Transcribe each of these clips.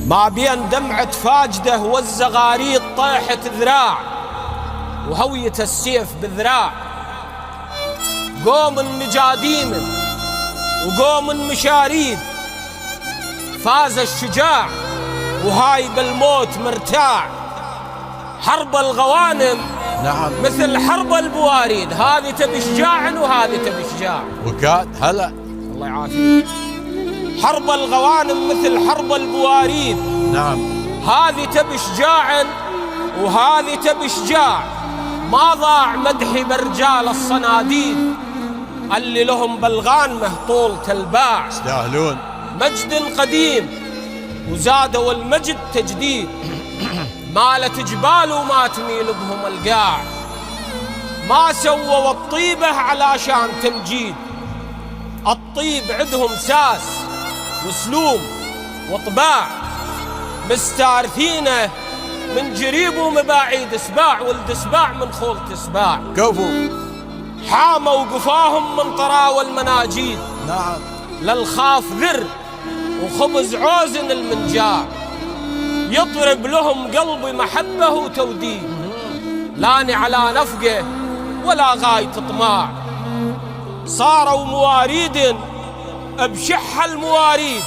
ما بين دمعة فاجدة والزغاريد طيحت ذراع وهوية السيف بذراع. قوم مجاديم وقوم مشاريد فاز الشجاع وهايب الموت مرتاع. حرب الغوانم نعم مثل حرب البواريد، هذه تبي شجاع وهذه تبي شجاع. وكاد هلا الله يعافيك. حرب الغوانم مثل حرب البواريد، نعم هذه تبي شجاع وهذه تبي شجاع. ما ضاع مدحي برجال الصناديد اللي لهم بالغانمه طولة الباع. يستاهلون مجد قديم وزادوا المجد تجديد، مالت جبال وما تميل بهم القاع. ما سووا الطيبة علشان تمجيد، الطيب عندهم ساس وسلوم وطباع. مستارثينه من جريب ومباعيد سباع، ولد سباع من خولة سباع. كفو حاموا وقفاهم من طراوى المناجيد، نعم للخاف ذر وخبز عوزن المنجاع. يطرب لهم قلبي محبة وتوديد، لاني على نفقه ولا غاية طماع. صاروا مواريد بشح المواريد،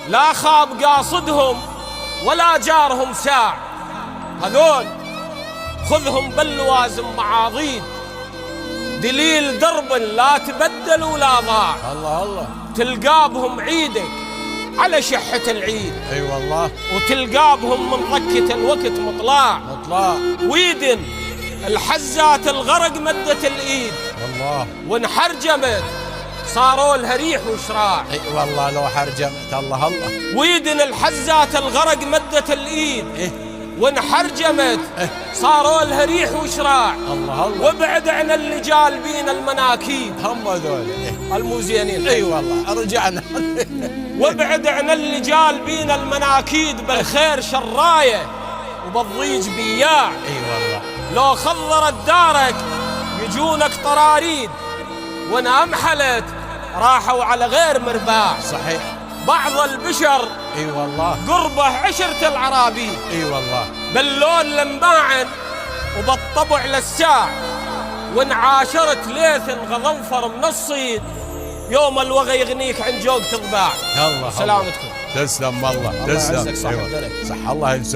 لا خاب قاصدهم ولا جارهم ساع. هذول خذهم باللوازم معاضيد، دليل درب لا تبدل ولا ضاع. الله الله تلقابهم عيدك على شحة العيد، اي والله وتلقابهم من ضكة الوقت مطلاع. ويدن الحزات الغرق مدت الايد، والله وانحرجمت صاروا لها ريح وشراع. اي والله لو حرجمت الله الله. ويدن الحزات الغرق مدت الايد، إيه؟ وانحرجمت صاروا لها ريح وشراع. الله الله. وابعد عن اللي جالبين المناكيد، هم هذول المو زينين. اي والله رجعنا. وابعد عن اللي جالبين المناكيد، بالخير شرايه وبالضيج بياع. اي والله لو خضرت دارك يجونك طراريد، وانا امحلت راحوا على غير مرباع. صحيح. بعض البشر اي والله قربه عشرة العرابيد، اي والله باللون لمباعن وبالطبع للساع. وان عاشرت ليث غضنفر من الصيد، يوم الوغى يغنيك عن جوق تضباع. الله سلامتكم. تسلم والله الله تسلم. يعزك صاحب الدرك. صح الله ينسى.